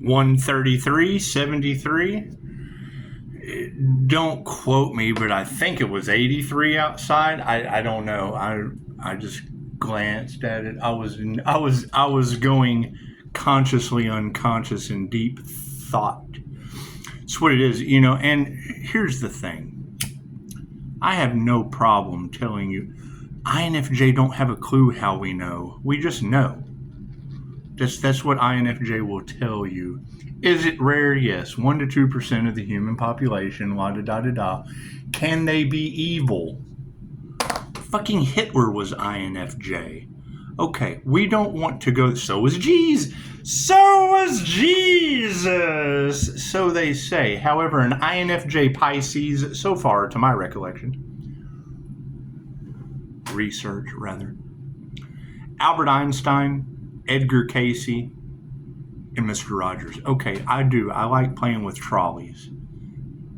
133.73. Don't quote me, but I think it was 83 outside. I don't know. I just glanced at it. I was going consciously unconscious in deep thought. It's what it is, you know. And here's the thing. I have no problem telling you, INFJ don't have a clue how we know. We just know. That's what INFJ will tell you. Is it rare? Yes. 1 to 2% of the human population. La da da da da. Can they be evil? Fucking Hitler was INFJ. Okay, we don't want to go. So was Jesus. So was Jesus. So they say. However, an INFJ Pisces, so far to my recollection, research rather, Albert Einstein, Edgar Casey, and Mr. Rogers. Okay, I do. I like playing with trolleys.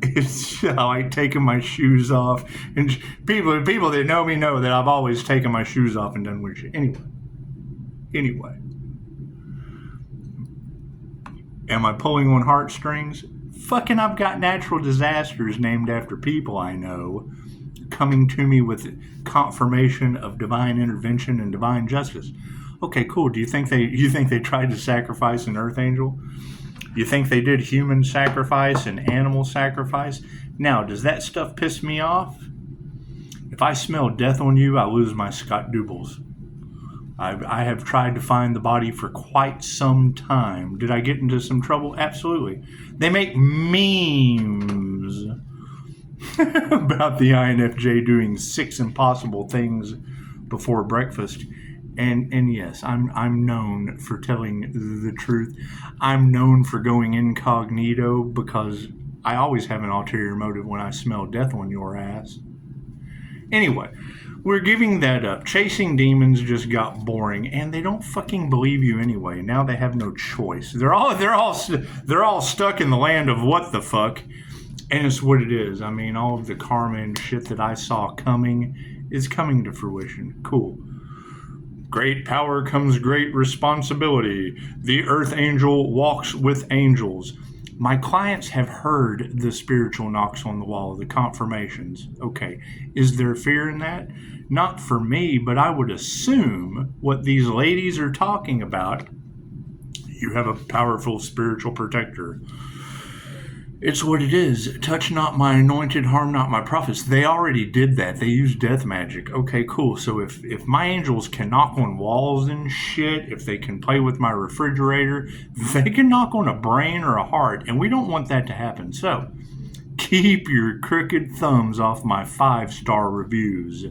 I like taking my shoes off. And people that know me know that I've always taken my shoes off and done weird shit. Anyway. Am I pulling on heartstrings? Fucking I've got natural disasters named after people I know coming to me with confirmation of divine intervention and divine justice. Okay, cool. Do you think they tried to sacrifice an earth angel? You think they did human sacrifice and animal sacrifice? Now, does that stuff piss me off? If I smell death on you, I lose my Scott Dubbles. I have tried to find the body for quite some time. Did I get into some trouble? Absolutely. They make memes about the INFJ doing 6 impossible things before breakfast. And yes, I'm known for telling the truth. I'm known for going incognito because I always have an ulterior motive when I smell death on your ass. Anyway, we're giving that up. Chasing demons just got boring, and they don't fucking believe you anyway. Now they have no choice. They're all stuck in the land of what the fuck, and it's what it is. I mean, all of the karma and shit that I saw coming is coming to fruition. Cool. Great power comes great responsibility. The earth angel walks with angels. My clients have heard the spiritual knocks on the wall, the confirmations. Okay, is there fear in that? Not for me, but I would assume what these ladies are talking about. You have a powerful spiritual protector. It's what it is. Touch not my anointed, harm not my prophets. They already did that. They used death magic. Okay, cool. So if my angels can knock on walls and shit, if they can play with my refrigerator, they can knock on a brain or a heart, and we don't want that to happen. So keep your crooked thumbs off my 5-star reviews.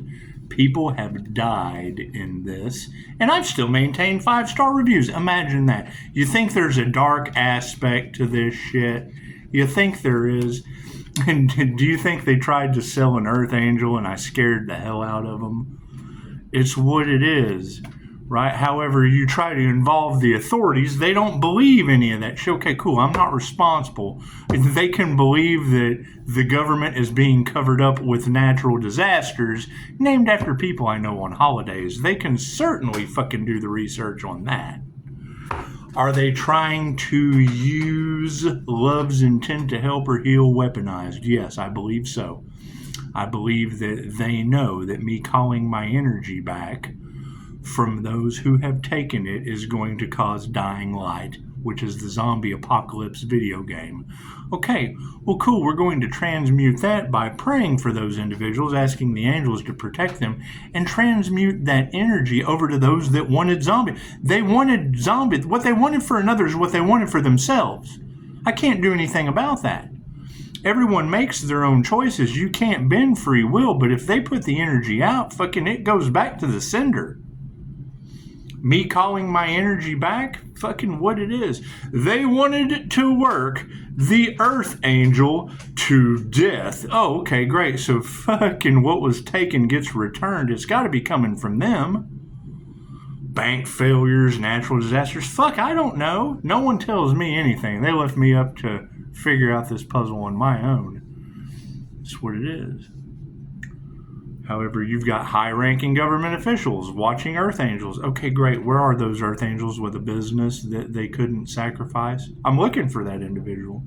People have died in this, and I've still maintained 5-star reviews. Imagine that. You think there's a dark aspect to this shit? You think there is? And do you think they tried to sell an earth angel and I scared the hell out of them? It's what it is, right? However, you try to involve the authorities, they don't believe any of that shit. Okay, cool, I'm not responsible. They can believe that the government is being covered up with natural disasters named after people I know on holidays. They can certainly fucking do the research on that. Are they trying to use love's intent to help or heal weaponized? Yes, I believe so. I believe that they know that me calling my energy back from those who have taken it is going to cause dying light, which is the zombie apocalypse video game. Okay, well, cool. We're going to transmute that by praying for those individuals, asking the angels to protect them, and transmute that energy over to those that wanted zombie. They wanted zombie. What they wanted for another is what they wanted for themselves. I can't do anything about that. Everyone makes their own choices. You can't bend free will, but if they put the energy out, fucking it goes back to the sender. Me calling my energy back, fucking what it is. They wanted it to work. The earth angel to death. Oh, okay, great. So fucking what was taken gets returned. It's got to be coming from them. Bank failures, natural disasters. Fuck, I don't know. No one tells me anything. They left me up to figure out this puzzle on my own. That's what it is. However, you've got high-ranking government officials watching Earth Angels. Okay, great. Where are those Earth Angels with a business that they couldn't sacrifice? I'm looking for that individual.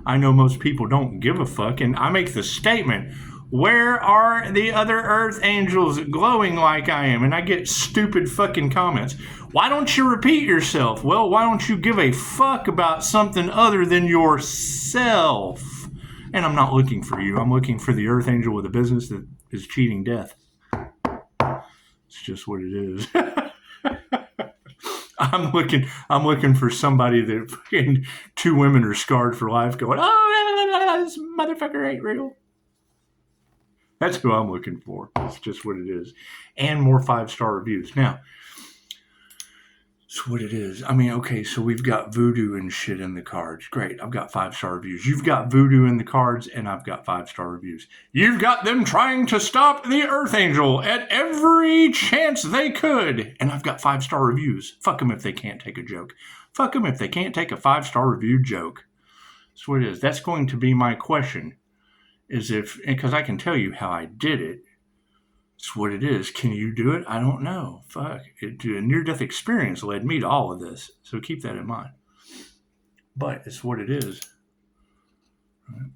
I know most people don't give a fuck, and I make the statement, where are the other Earth Angels glowing like I am? And I get stupid fucking comments. Why don't you repeat yourself? Well, why don't you give a fuck about something other than yourself? And I'm not looking for you. I'm looking for the Earth Angel with a business that is cheating death. It's just what it is. I'm looking for somebody that fucking 2 women are scarred for life going, oh, this motherfucker ain't real. That's who I'm looking for. It's just what it is. And more 5-star reviews. Now, it's what it is. I mean, okay, so we've got voodoo and shit in the cards. Great. I've got 5-star reviews. You've got voodoo in the cards, and I've got 5-star reviews. You've got them trying to stop the Earth Angel at every chance they could, and I've got 5-star reviews. Fuck them if they can't take a joke. Fuck them if they can't take a 5-star review joke. That's what it is. That's going to be my question. Is if, because I can tell you how I did it. It's what it is. Can you do it? I don't know. Fuck. A near-death experience led me to all of this. So keep that in mind. But it's what it is. Right?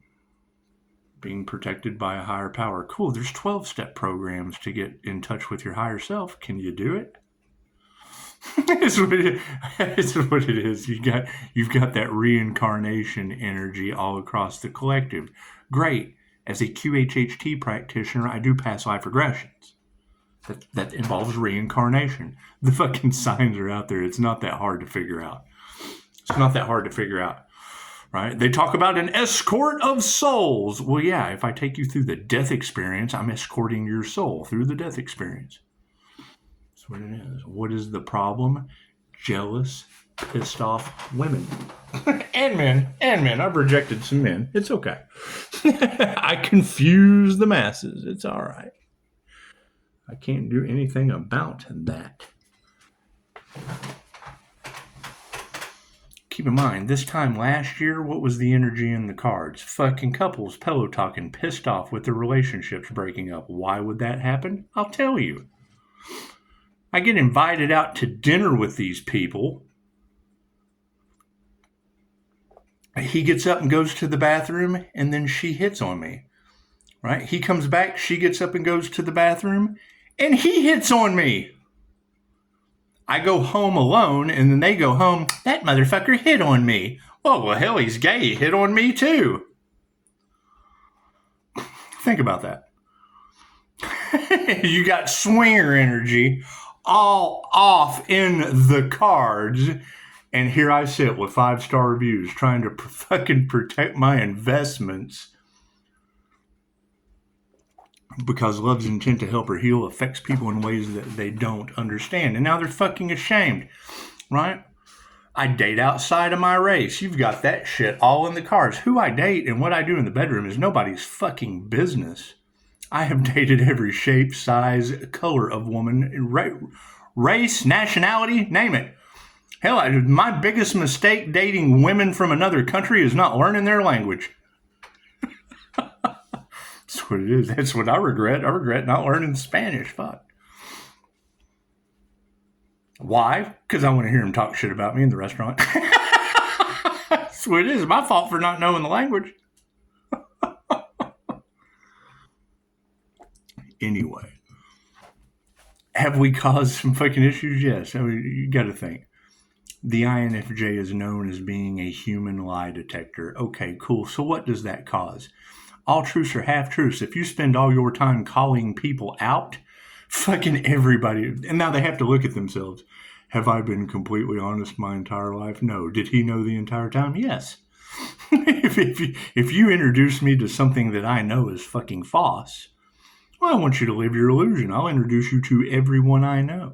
Being protected by a higher power. Cool. There's 12-step programs to get in touch with your higher self. Can you do it? It's what it is. You've got that reincarnation energy all across the collective. Great. As a QHHT practitioner, I do past life regressions. That involves reincarnation. The fucking signs are out there. It's not that hard to figure out. Right? They talk about an escort of souls. Well, yeah, if I take you through the death experience, I'm escorting your soul through the death experience. That's what it is. What is the problem? Jealous, pissed off women. And men. I've rejected some men. It's okay. I confuse the masses. It's all right. I can't do anything about that. Keep in mind, this time last year, what was the energy in the cards? Fucking couples pillow talking, pissed off with their relationships breaking up. Why would that happen? I'll tell you. I get invited out to dinner with these people. He gets up and goes to the bathroom, and then she hits on me. Right? He comes back, she gets up and goes to the bathroom, and he hits on me. I go home alone, and then they go home, that motherfucker hit on me. Oh, well, hell, he's gay. He hit on me, too. Think about that. You got swinger energy all off in the cards. And here I sit with 5-star reviews trying to fucking protect my investments because love's intent to help or heal affects people in ways that they don't understand. And now they're fucking ashamed, right? I date outside of my race. You've got that shit all in the cards. Who I date and what I do in the bedroom is nobody's fucking business. I have dated every shape, size, color of woman, race, nationality, name it. Hell, my biggest mistake dating women from another country is not learning their language. That's what it is. That's what I regret. I regret not learning Spanish. Fuck. Why? Because I want to hear them talk shit about me in the restaurant. That's what it is. My fault for not knowing the language. Anyway. Have we caused some fucking issues? Yes. I mean, you got to think. The INFJ is known as being a human lie detector. Okay, cool. So what does that cause? All truths are half truths. If you spend all your time calling people out, fucking everybody, and now they have to look at themselves. Have I been completely honest my entire life? No. Did he know the entire time? Yes. If you introduce me to something that I know is fucking false, well, I want you to live your illusion. I'll introduce you to everyone I know.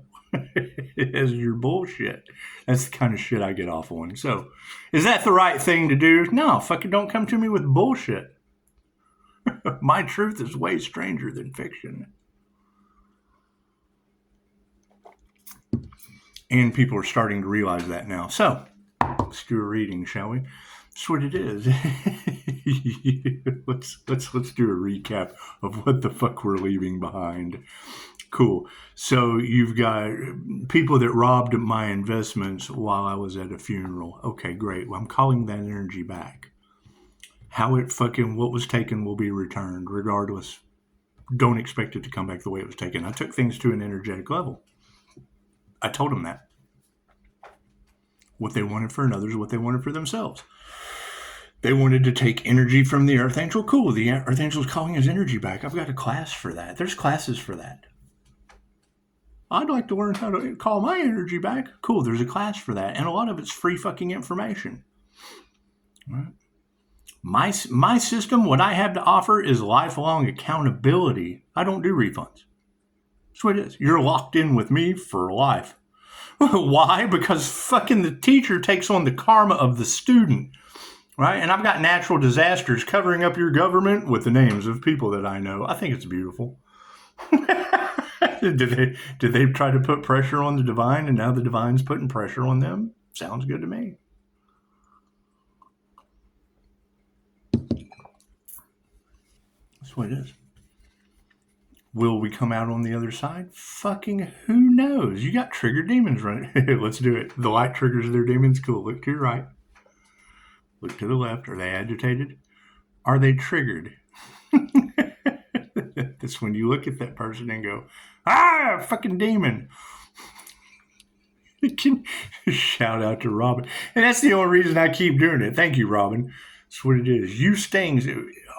As your bullshit. That's the kind of shit I get off on. So, is that the right thing to do? No, fucking don't come to me with bullshit. My truth is way stranger than fiction. And people are starting to realize that now. So, let's do a reading, shall we? That's what it is. let's do a recap of what the fuck we're leaving behind. Cool. So you've got people that robbed my investments while I was at a funeral. Okay, great. Well, I'm calling that energy back. How it fucking, what was taken will be returned regardless. Don't expect it to come back the way it was taken. I took things to an energetic level. I told them that. What they wanted for another is what they wanted for themselves. They wanted to take energy from the Earth Angel. Cool. The Earth Angel is calling his energy back. I've got a class for that. There's classes for that. I'd like to learn how to call my energy back. Cool. There's a class for that. And a lot of it's free fucking information. All right. My system, what I have to offer is lifelong accountability. I don't do refunds. That's what it is. You're locked in with me for life. Why? Because fucking the teacher takes on the karma of the student. Right? And I've got natural disasters covering up your government with the names of people that I know. I think it's beautiful. Did they try to put pressure on the divine and now the divine's putting pressure on them? Sounds good to me. That's what it is. Will we come out on the other side? Fucking who knows? You got triggered demons running. Let's do it. The light triggers their demons. Cool. Look to your right. Look to the left. Are they agitated? Are they triggered? That's when you look at that person and go, fucking demon. You can shout out to Robin. And that's the only reason I keep doing it. Thank you, Robin. That's what it is. You stings.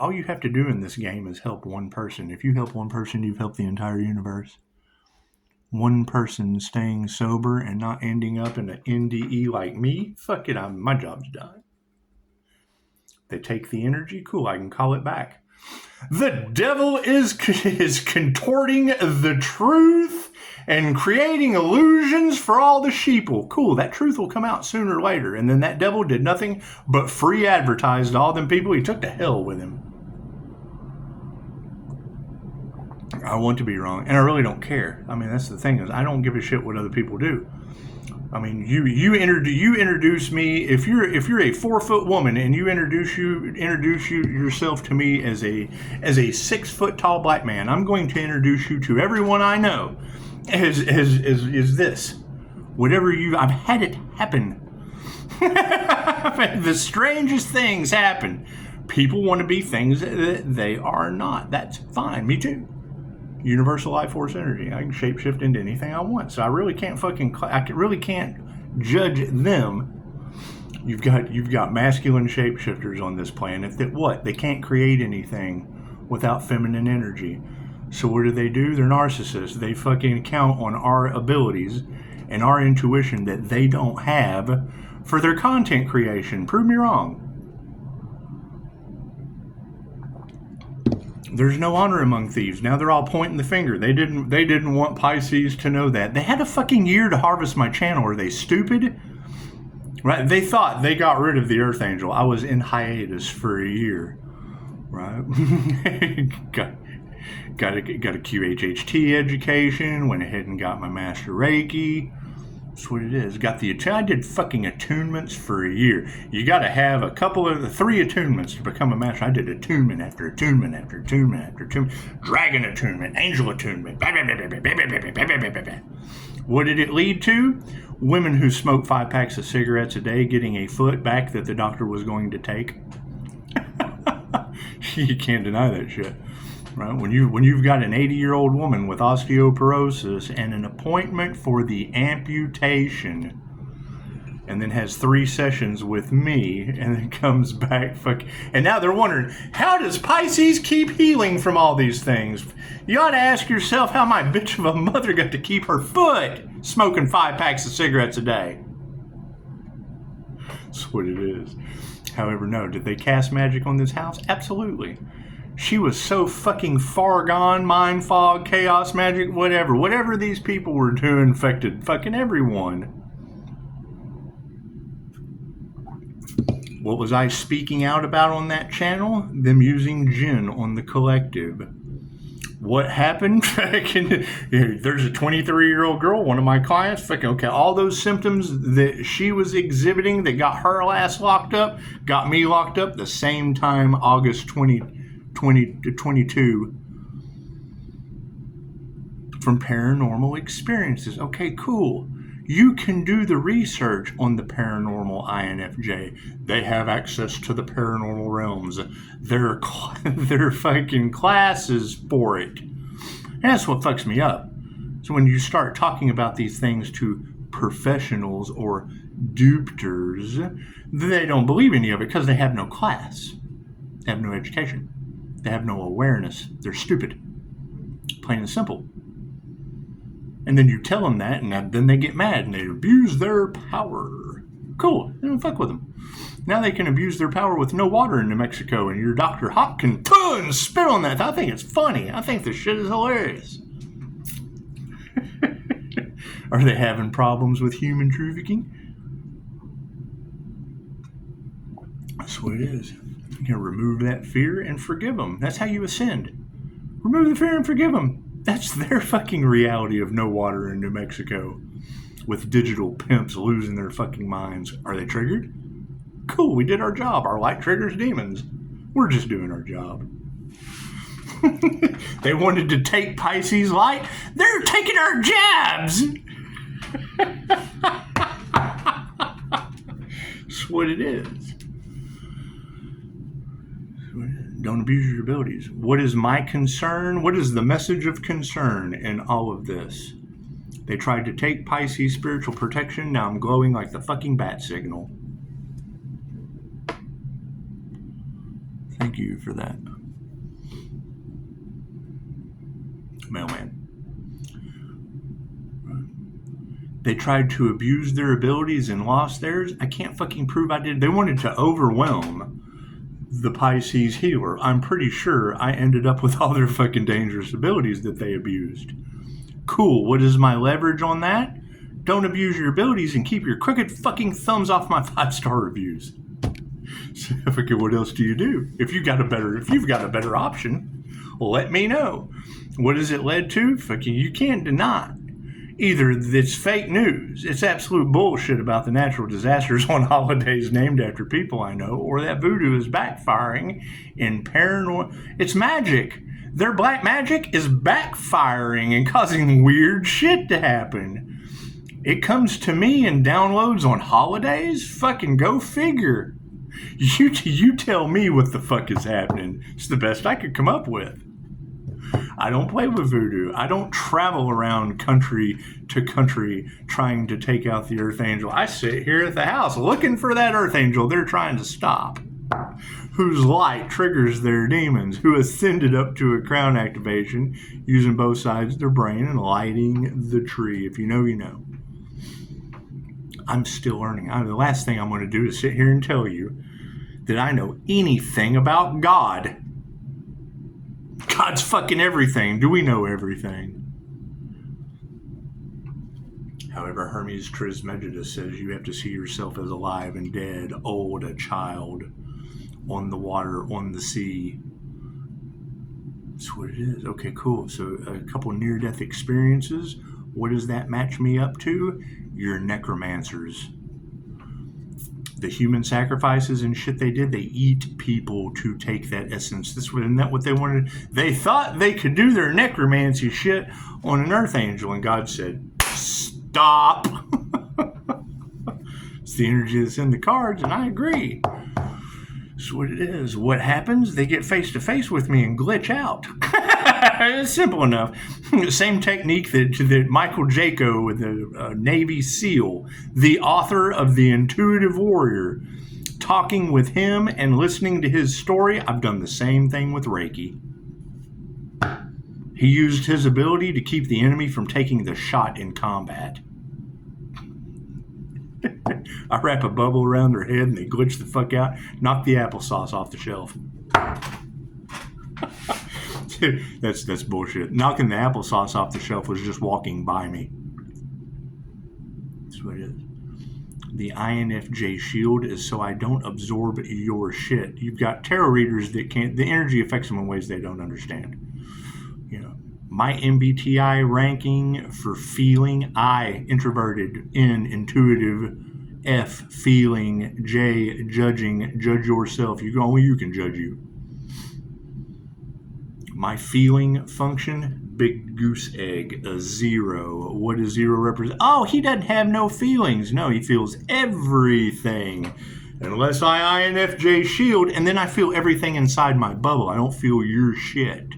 All you have to do in this game is help one person. If you help one person, you've helped the entire universe. One person staying sober and not ending up in an NDE like me, fuck it, my job's done. They take the energy, cool, I can call it back. The devil is contorting the truth and creating illusions for all the sheeple. Cool, that truth will come out sooner or later. And then that devil did nothing but free advertise to all them people. He took to hell with him. I want to be wrong, and I really don't care. I mean, that's the thing, is I don't give a shit what other people do. I mean, you introduce me, if you're a 4-foot woman and you introduce yourself to me as a 6-foot tall black man, I'm going to introduce you to everyone I know as this. Whatever I've had it happen. The strangest things happen. People want to be things that they are not. That's fine. Me too. Universal life force energy. I can shapeshift into anything I want. So I really can't really can't judge them. You've got masculine shapeshifters on this planet that they can't create anything without feminine energy. So what do? They're narcissists. They fucking count on our abilities and our intuition that they don't have for their content creation. Prove me wrong. There's no honor among thieves. Now they're all pointing the finger. They didn't want Pisces to know that. They had a fucking year to harvest my channel. Are they stupid? Right? They thought they got rid of the Earth Angel. I was in hiatus for a year. Right? got a QHHT education. Went ahead and got my Master Reiki. That's what it is. I did fucking attunements for a year. You got to have 3 attunements to become a master. I did attunement after attunement after attunement after attunement. Dragon attunement, angel attunement. What did it lead to? Women who smoke 5 packs of cigarettes a day getting a foot back that the doctor was going to take. You can't deny that shit. Right? When you've got an 80-year-old woman with osteoporosis and an appointment for the amputation, and then has 3 sessions with me, and then comes back and now they're wondering, how does Pisces keep healing from all these things? You ought to ask yourself how my bitch of a mother got to keep her foot smoking 5 packs of cigarettes a day. That's what it is. However, no, did they cast magic on this house? Absolutely. She was so fucking far gone, mind fog, chaos magic, whatever. Whatever these people were doing affected fucking everyone. What was I speaking out about on that channel? Them using jinn on the collective. What happened? There's a 23-year-old girl, one of my clients. Okay, all those symptoms that she was exhibiting that got her ass locked up, got me locked up the same time, August 2022, from paranormal experiences. Okay, cool. You can do the research on the paranormal INFJ. They have access to the paranormal realms. There are fucking classes for it. And that's what fucks me up. So when you start talking about these things to professionals or dupters, they don't believe any of it because they have no class. They have no education. They have no awareness. They're stupid. Plain and simple. And then you tell them that, and then they get mad, and they abuse their power. Cool. Don't fuck with them. Now they can abuse their power with no water in New Mexico, and your Dr. Hop can spit on that. I think it's funny. I think this shit is hilarious. Are they having problems with human trafficking? That's what it is. You can remove that fear and forgive them. That's how you ascend. Remove the fear and forgive them. That's their fucking reality of no water in New Mexico with digital pimps losing their fucking minds. Are they triggered? Cool, we did our job. Our light triggers demons. We're just doing our job. They wanted to take Pisces light. They're taking our jabs. That's what it is. Don't abuse your abilities. What is my concern? What is the message of concern in all of this? They tried to take Pisces spiritual protection. Now I'm glowing like the fucking bat signal. Thank you for that. Mailman. They tried to abuse their abilities and lost theirs. I can't fucking prove I did. They wanted to overwhelm the Pisces healer. I'm pretty sure I ended up with all their fucking dangerous abilities that they abused. Cool. What is my leverage on that? Don't abuse your abilities and keep your crooked fucking thumbs off my 5-star reviews. So, what else do you do? If you've got a better option, let me know. What has it led to? Fucking, you can't deny. Either it's fake news, it's absolute bullshit about the natural disasters on holidays named after people I know, or that voodoo is backfiring in paranormal. It's magic. Their black magic is backfiring and causing weird shit to happen. It comes to me in downloads on holidays? Fucking go figure. You tell me what the fuck is happening. It's the best I could come up with. I don't play with voodoo. I don't travel around country to country trying to take out the Earth Angel. I sit here at the house looking for that Earth Angel they're trying to stop, whose light triggers their demons, who ascended up to a crown activation using both sides of their brain and lighting the tree. If you know, you know. I'm still learning. The last thing I'm going to do is sit here and tell you that I know anything about God. God's fucking everything. Do we know everything? However, Hermes Trismegistus says you have to see yourself as alive and dead, old, a child, on the water, on the sea. That's what it is. Okay, cool. So a couple near-death experiences. What does that match me up to? You're necromancers. The human sacrifices and shit they did, they eat people to take that essence. Isn't that what they wanted? They thought they could do their necromancy shit on an Earth Angel, and God said, stop. It's the energy that's in the cards, and I agree. That's what it is. What happens? They get face to face with me and glitch out. It's simple enough. Same technique that Michael Jaco with the Navy SEAL, the author of The Intuitive Warrior, talking with him and listening to his story. I've done the same thing with Reiki. He used his ability to keep the enemy from taking the shot in combat. I wrap a bubble around their head and they glitch the fuck out, knock the applesauce off the shelf. That's bullshit. Knocking the applesauce off the shelf was just walking by me. That's what it is. The INFJ shield is so I don't absorb your shit. You've got tarot readers that can't, the energy affects them in ways they don't understand. You know, My MBTI ranking for feeling: I, introverted; N, intuitive; F, feeling; J, judging. Judge yourself. Only you can judge you. My feeling function: big goose egg, a 0. What does 0 represent? Oh, he doesn't have no feelings. No, he feels everything. Unless I INFJ shield, and then I feel everything inside my bubble. I don't feel your shit.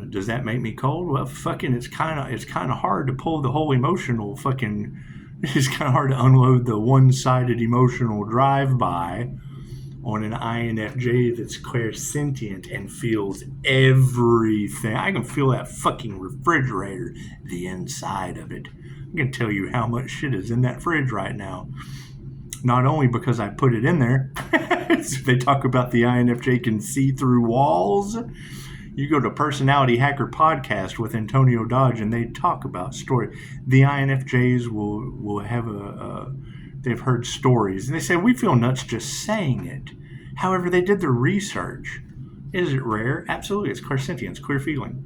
Does that make me cold? Well, fucking, it's kind of hard to pull the whole emotional fucking. It's kind of hard to unload the one-sided emotional drive-by on an INFJ that's clairsentient and feels everything. I can feel that fucking refrigerator, the inside of it. I can tell you how much shit is in that fridge right now. Not only because I put it in there. They talk about the INFJ can see through walls. You go to Personality Hacker Podcast with Antonio Dodge, and they talk about story. The INFJs will have they've heard stories, and they say, we feel nuts just saying it. However, they did their research. Is it rare? Absolutely. It's clairsentience, clear feeling.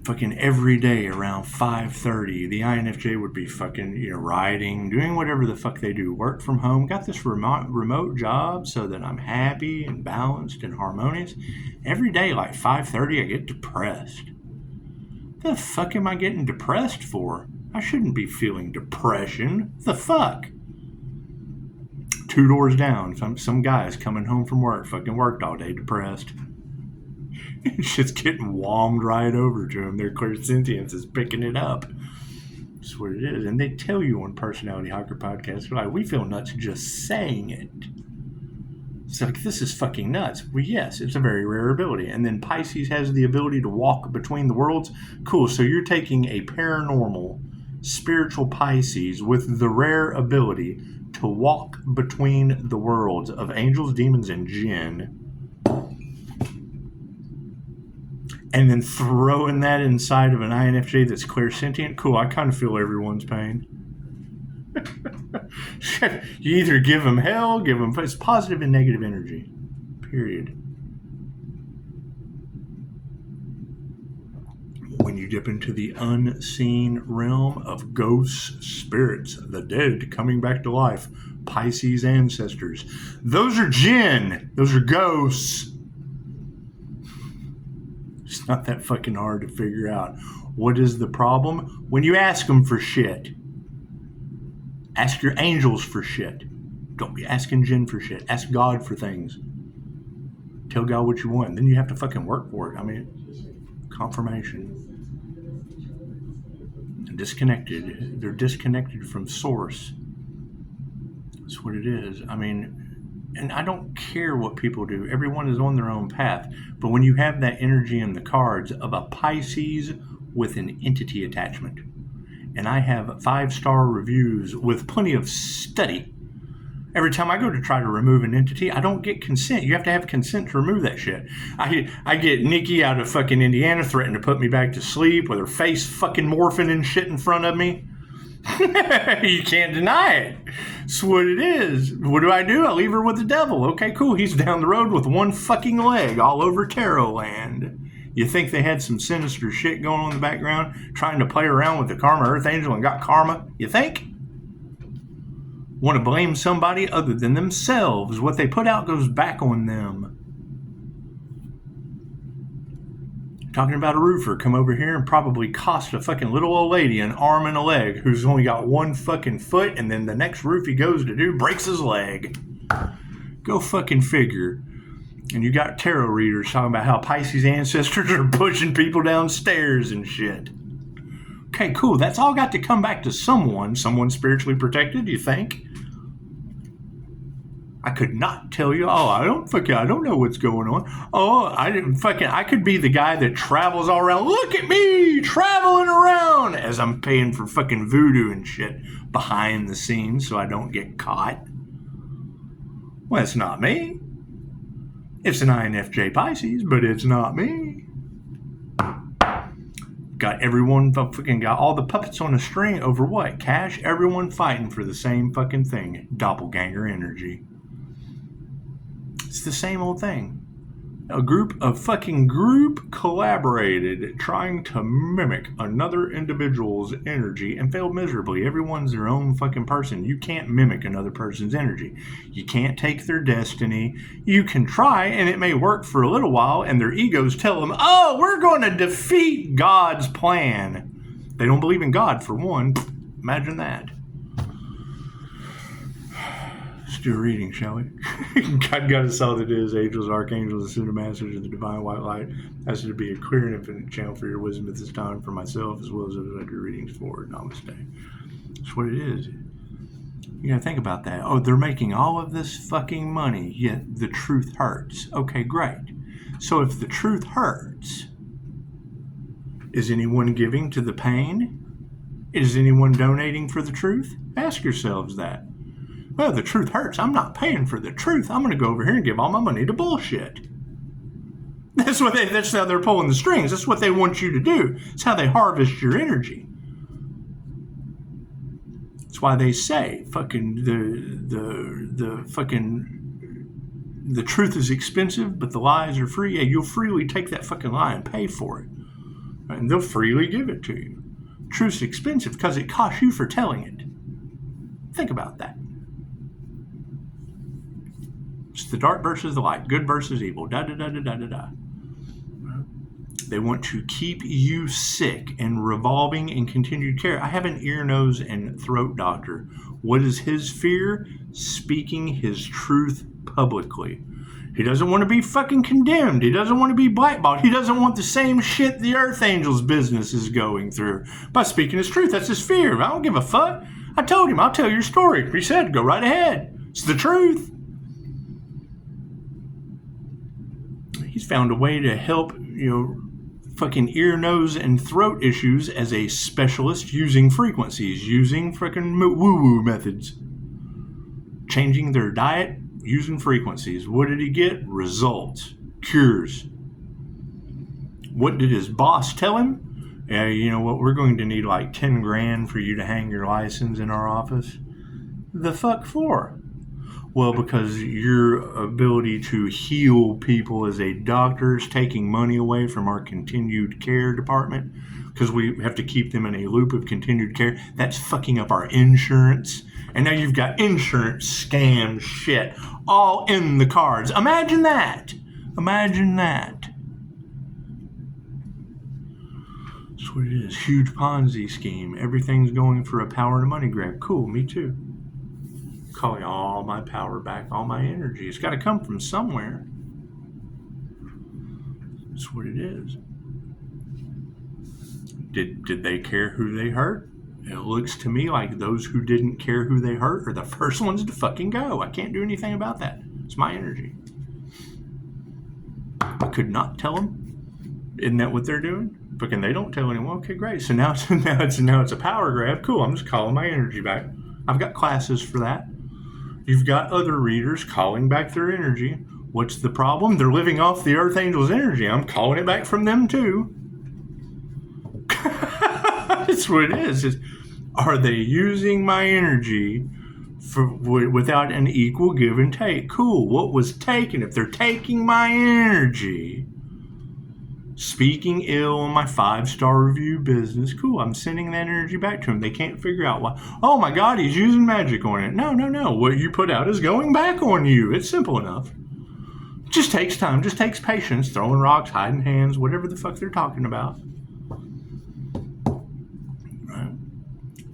Fucking every day around 5:30, the INFJ would be fucking, riding, doing whatever the fuck they do. Work from home. Got this remote job so that I'm happy and balanced and harmonious. Every day, like 5:30, I get depressed. The fuck am I getting depressed for? I shouldn't be feeling depression. The fuck? 2 doors down, some guy's coming home from work, fucking worked all day, depressed. Shit's getting wommed right over to him. Their clairsentience is picking it up. That's what it is. And they tell you on Personality Hacker Podcast, like, we feel nuts just saying it. It's like, this is fucking nuts. Well, yes, it's a very rare ability. And then Pisces has the ability to walk between the worlds. Cool. So you're taking a paranormal, spiritual Pisces with the rare ability to walk between the worlds of angels, demons, and jinn. And then throwing that inside of an INFJ that's clairsentient. Cool, I kind of feel everyone's pain. You either give them hell, it's positive and negative energy. Period. When you dip into the unseen realm of ghosts, spirits, the dead coming back to life, Pisces ancestors. Those are jinn. Those are ghosts. It's not that fucking hard to figure out. What is the problem? When you ask them for shit. Ask your angels for shit. Don't be asking jinn for shit. Ask God for things. Tell God what you want. Then you have to fucking work for it. I mean, confirmation. Disconnected. They're disconnected from source. That's what it is. I mean, and I don't care what people do. Everyone is on their own path. But when you have that energy in the cards of a Pisces with an entity attachment, and I have 5-star reviews with plenty of study. Every time I go to try to remove an entity, I don't get consent. You have to have consent to remove that shit. I get Nikki out of fucking Indiana threatening to put me back to sleep with her face fucking morphing and shit in front of me. You can't deny it. It's what it is. What do? I leave her with the devil. Okay, cool. He's down the road with one fucking leg all over Tarot land. You think they had some sinister shit going on in the background, trying to play around with the Karma Earth Angel and got karma? You think? Want to blame somebody other than themselves. What they put out goes back on them. Talking about a roofer come over here and probably cost a fucking little old lady an arm and a leg who's only got one fucking foot, and then the next roof he goes to do breaks his leg. Go fucking figure. And you got tarot readers talking about how Pisces ancestors are pushing people downstairs and shit. Okay, cool. That's all got to come back to someone spiritually protected, you think? I could not tell you. Oh, I don't know what's going on. Oh, I could be the guy that travels all around. Look at me traveling around as I'm paying for fucking voodoo and shit behind the scenes so I don't get caught. Well, it's not me. It's an INFJ Pisces, but it's not me. Got everyone fucking got all the puppets on a string over what? Cash? Everyone fighting for the same fucking thing. Doppelganger energy. It's the same old thing. A fucking group collaborated trying to mimic another individual's energy and failed miserably. Everyone's their own fucking person. You can't mimic another person's energy. You can't take their destiny. You can try, and it may work for a little while, and their egos tell them, oh, we're going to defeat God's plan. They don't believe in God, for one. Imagine that. Let's do a reading, shall we? God got us all that is, angels, archangels, the pseudo-masters of the divine white light. Ask you to be a clear and infinite channel for your wisdom at this time for myself, as well as those I do readings for. Namaste. That's what it is. You gotta think about that. Oh, they're making all of this fucking money, yet the truth hurts. Okay, great. So if the truth hurts, is anyone giving to the pain? Is anyone donating for the truth? Ask yourselves that. Well, the truth hurts. I'm not paying for the truth. I'm going to go over here and give all my money to bullshit. That's how they're pulling the strings. That's what they want you to do. It's how they harvest your energy. That's why they say fucking the truth is expensive, but the lies are free. Yeah, you'll freely take that fucking lie and pay for it. And they'll freely give it to you. Truth's expensive because it costs you for telling it. Think about that. It's the dark versus the light, good versus evil, da-da-da-da-da-da-da. They want to keep you sick and revolving in continued care. I have an ear, nose, and throat doctor. What is his fear? Speaking his truth publicly. He doesn't want to be fucking condemned. He doesn't want to be blackballed. He doesn't want the same shit the Earth Angel's business is going through. By speaking his truth, that's his fear. I don't give a fuck. I told him, I'll tell your story. He said, go right ahead. It's the truth. He's found a way to help, fucking ear, nose, and throat issues as a specialist using frequencies, using freaking woo-woo methods. Changing their diet, using frequencies. What did he get? Results. Cures. What did his boss tell him? Yeah, you know what? We're going to need like 10 grand for you to hang your license in our office. The fuck for? Well, because your ability to heal people as a doctor is taking money away from our continued care department because we have to keep them in a loop of continued care. That's fucking up our insurance. And now you've got insurance scam shit all in the cards. Imagine that. Imagine that. That's what it is. Huge Ponzi scheme. Everything's going for a power and money grab. Cool, me too. Calling all my power back, all my energy. It's got to come from somewhere. That's what it is. Did they care who they hurt? It looks to me like those who didn't care who they hurt are the first ones to fucking go. I can't do anything about that. It's my energy. I could not tell them. Isn't that what they're doing? Fucking they don't tell anyone. Okay, great. So now it's a power grab. Cool. I'm just calling my energy back. I've got classes for that. You've got other readers calling back their energy. What's the problem? They're living off the Earth Angel's energy. I'm calling it back from them too. That's what it is. Are they using my energy without an equal give and take? Cool. What was taken? If they're taking my energy, speaking ill on my 5-star review business, cool. I'm sending that energy back to them. They can't figure out why. Oh my God, he's using magic on it. No. What you put out is going back on you. It's simple enough. It just takes time. Just takes patience. Throwing rocks, hiding hands, whatever the fuck they're talking about.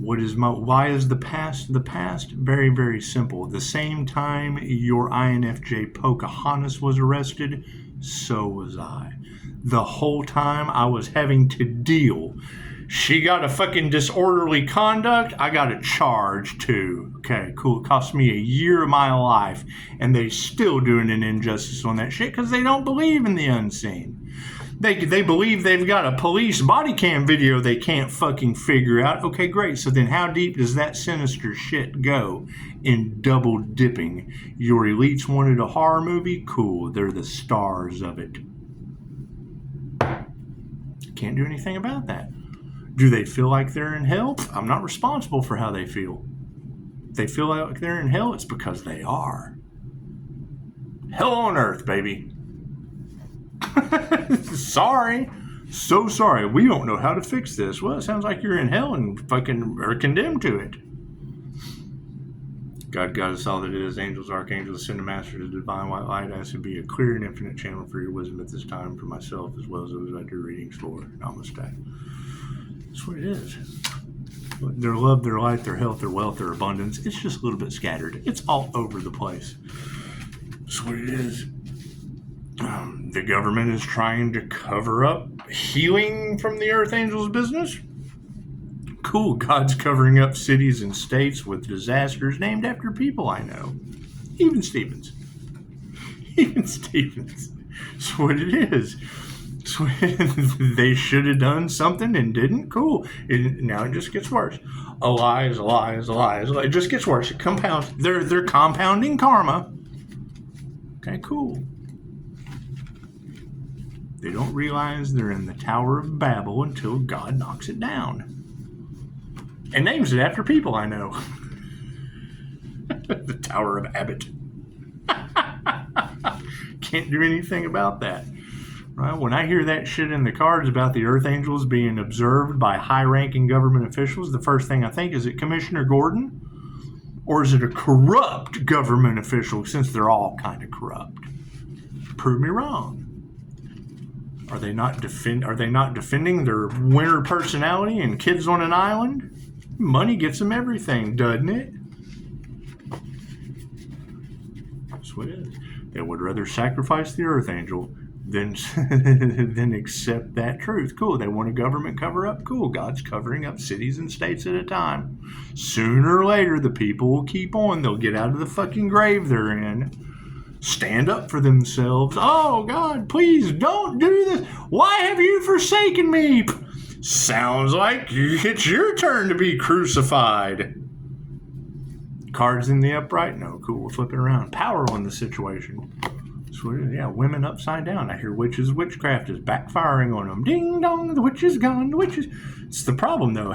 Why is the past the past? Very, very simple. The same time your INFJ Pocahontas was arrested, so was I. The whole time I was having to deal. She got a fucking disorderly conduct. I got a charge too. Okay, cool. It cost me a year of my life. And they still doing an injustice on that shit because they don't believe in the unseen. They believe they've got a police body cam video they can't fucking figure out. Okay, great. So then how deep does that sinister shit go in double dipping? Your elites wanted a horror movie? Cool. They're the stars of it. Can't do anything about that. Do they feel like they're in hell? I'm not responsible for how they feel. If they feel like they're in hell, it's because they are. Hell on earth, baby. Sorry. So sorry. We don't know how to fix this. Well, it sounds like you're in hell and fucking are condemned to it. God guide us all that it is, angels, archangels, send a master to the divine white light. I ask to be a clear and infinite channel for your wisdom at this time for myself as well as those I do readings for. Namaste. That's what it is. Their love, their light, their health, their wealth, their abundance, it's just a little bit scattered. It's all over the place. That's what it is. The government is trying to cover up healing from the Earth Angels business. Cool, God's covering up cities and states with disasters named after people I know. Even Stevens. That's what it is. They should have done something and didn't. Cool. Now it just gets worse. A lie is a lie is a lie is a lie. It just gets worse. It compounds. They're compounding karma. Okay, cool. They don't realize they're in the Tower of Babel until God knocks it down. And names it after people I know. The Tower of Abbott. Can't do anything about that. Right? When I hear that shit in the cards about the Earth Angels being observed by high-ranking government officials, the first thing I think, is it Commissioner Gordon? Or is it a corrupt government official, since they're all kind of corrupt? Prove me wrong. Are they not defending their winner personality and kids on an island? Money gets them everything, doesn't it? That's what it is. They would rather sacrifice the Earth Angel than accept that truth. Cool. They want a government cover up. Cool. God's covering up cities and states at a time. Sooner or later, the people will keep on. They'll get out of the fucking grave they're in. Stand up for themselves. Oh, God, please don't do this. Why have you forsaken me? Sounds like it's your turn to be crucified. Cards in the upright? No, cool. We'll flip it around. Power on the situation. Yeah, women upside down. I hear witches' witchcraft is backfiring on them. Ding dong, the witch is gone. The witch is... It's the problem, though.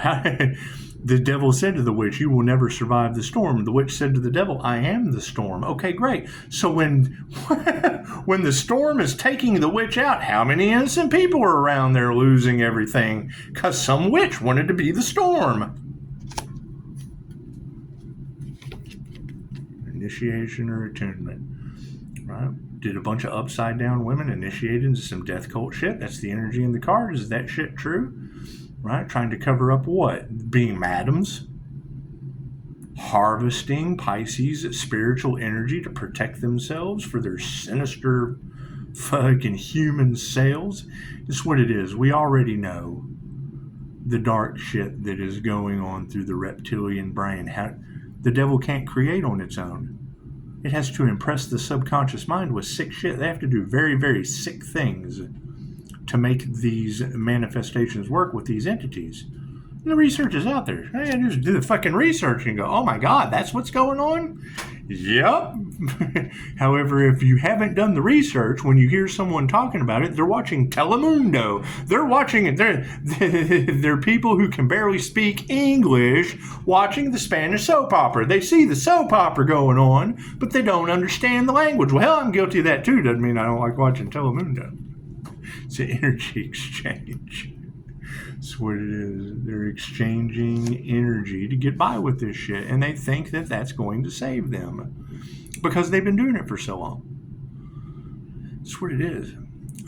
The devil said to the witch, you will never survive the storm. The witch said to the devil, I am the storm. Okay, great. So when the storm is taking the witch out, how many innocent people are around there losing everything? Because some witch wanted to be the storm. Initiation or attunement. Right? Did a bunch of upside down women initiate into some death cult shit? That's the energy in the cards. Is that shit true? Right? Trying to cover up what? Being madams. Harvesting Pisces spiritual energy to protect themselves for their sinister fucking human selves. It's what it is. We already know the dark shit that is going on through the reptilian brain. How the devil can't create on its own. It has to impress the subconscious mind with sick shit. They have to do very, very sick things to make these manifestations work with these entities. And the research is out there. Hey, just do the fucking research and go, oh my God, that's what's going on? Yep. However, if you haven't done the research, when you hear someone talking about it, they're watching Telemundo. They're watching it. They're people who can barely speak English watching the Spanish soap opera. They see the soap opera going on, but they don't understand the language. Well, hell, I'm guilty of that too. Doesn't mean I don't like watching Telemundo. It's an energy exchange. That's what it is. They're exchanging energy to get by with this shit, and they think that that's going to save them because they've been doing it for so long. That's what it is.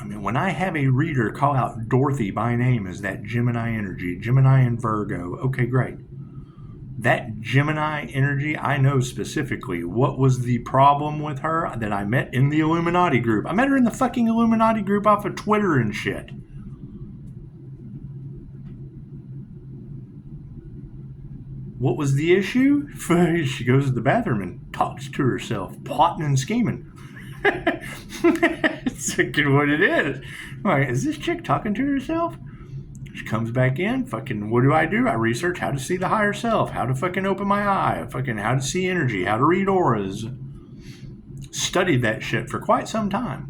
I mean, when I have a reader call out Dorothy by name as that Gemini energy, Gemini and Virgo, okay, great. That Gemini energy, I know specifically what was the problem with her that I met in the Illuminati group. I met her in the fucking Illuminati group off of Twitter and shit. What was the issue? She goes to the bathroom and talks to herself, plotting and scheming. It's what it is. Like, is this chick talking to herself? She comes back in, fucking, what do? I research how to see the higher self, how to fucking open my eye, fucking how to see energy, how to read auras. Studied that shit for quite some time.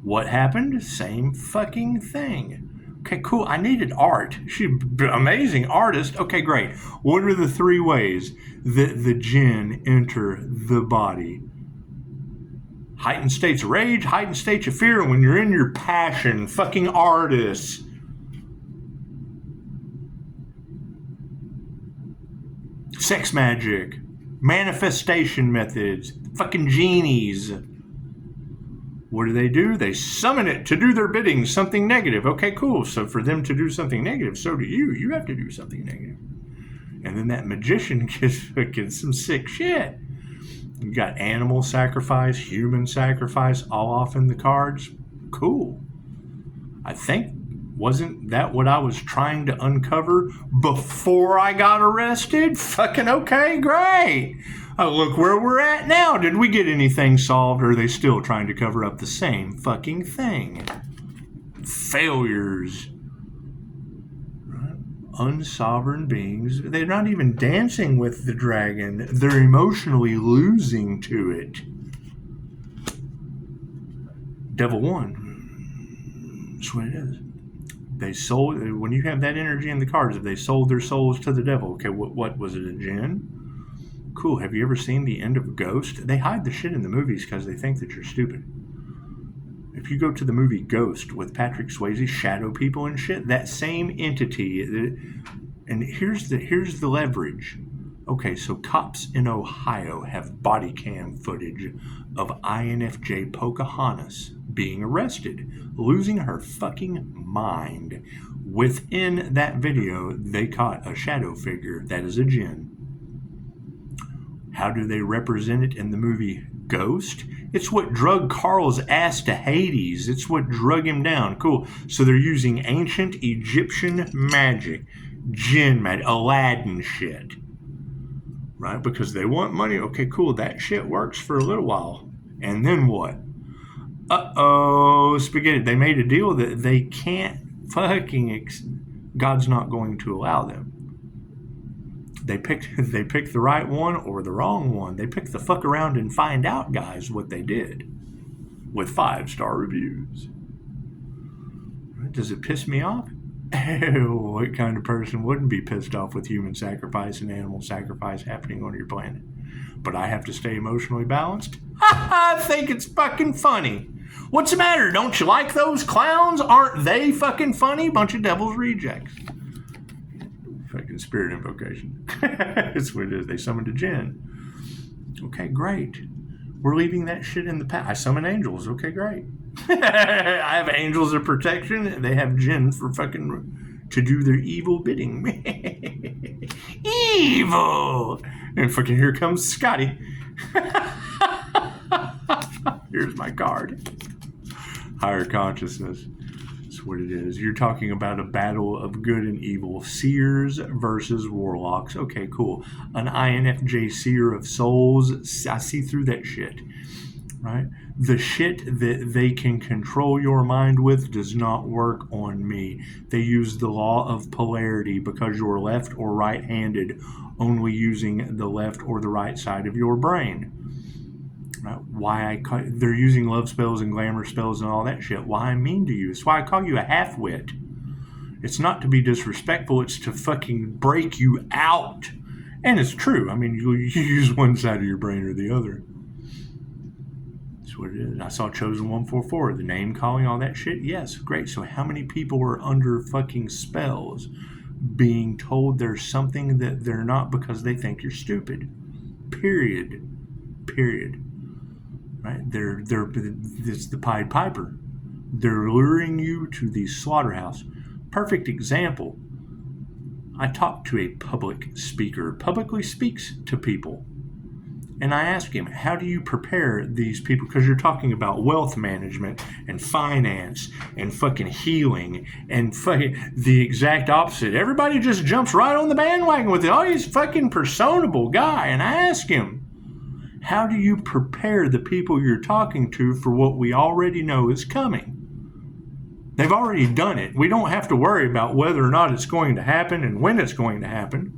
What happened? Same fucking thing. Okay, cool. I needed art. She's an amazing artist. Okay, great. What are the 3 ways that the jinn enter the body? Heightened states of rage, heightened states of fear when you're in your passion. Fucking artists. Sex magic. Manifestation methods. Fucking genies. What do? They summon it to do their bidding, something negative. Okay, cool. So for them to do something negative, so do you. You have to do something negative. And then that magician gets some sick shit. You got animal sacrifice, human sacrifice, all off in the cards. Cool. I think, wasn't that what I was trying to uncover before I got arrested? Fucking okay, great. Look where we're at now. Did we get anything solved, or are they still trying to cover up the same fucking thing? Failures. Unsovereign beings. They're not even dancing with the dragon. They're emotionally losing to it. Devil won. That's what it is. They sold, when you have that energy in the cards, if they sold their souls to the devil, okay, what was it, a djinn? Cool. Have you ever seen the end of Ghost? They hide the shit in the movies because they think that you're stupid. If you go to the movie Ghost with Patrick Swayze, shadow people and shit, that same entity, and here's the leverage. Okay, so cops in Ohio have body cam footage of INFJ Pocahontas being arrested, losing her fucking mind. Within that video, they caught a shadow figure that is a djinn. How do they represent it in the movie Ghost? It's what drug Carl's ass to Hades. It's what drug him down. Cool. So they're using ancient Egyptian magic, jinn magic, Aladdin shit. Right? Because they want money. Okay, cool. That shit works for a little while. And then what? Spaghetti. They made a deal that they can't fucking... God's not going to allow them. They picked the right one or the wrong one. They picked the fuck around and find out guys what they did with 5-star reviews. Does it piss me off? What kind of person wouldn't be pissed off with human sacrifice and animal sacrifice happening on your planet? But I have to stay emotionally balanced? I think it's fucking funny. What's the matter? Don't you like those clowns? Aren't they fucking funny? Bunch of devil's rejects. Fucking spirit invocation. That's what it is. They summoned a djinn. Okay, great. We're leaving that shit in the past. I summon angels. Okay, great. I have angels of protection. They have jinn for fucking to do their evil bidding. Evil. And fucking here comes Scotty. Here's my card. Higher consciousness. What it is. You're talking about a battle of good and evil. Seers versus warlocks. Okay, cool. An INFJ seer of souls. I see through that shit. Right? The shit that they can control your mind with does not work on me. They use the law of polarity because you're left or right-handed, only using the left or the right side of your brain. They're using love spells and glamour spells and all that shit. Why I'm mean to you. It's why I call you a half-wit. It's not to be disrespectful. It's to fucking break you out. And it's true. I mean, you use one side of your brain or the other. That's what it is. I saw Chosen 144. The name calling, all that shit. Yes, great. So how many people are under fucking spells being told there's something that they're not because they think you're stupid? Period. Right? It's the Pied Piper. They're luring you to the slaughterhouse. Perfect example. I talked to a public speaker, publicly speaks to people. And I asked him, how do you prepare these people? Because you're talking about wealth management and finance and fucking healing and fucking the exact opposite. Everybody just jumps right on the bandwagon with it. Oh, he's a fucking personable guy. And I asked him, how do you prepare the people you're talking to for what we already know is coming? They've already done it. We don't have to worry about whether or not it's going to happen and when it's going to happen.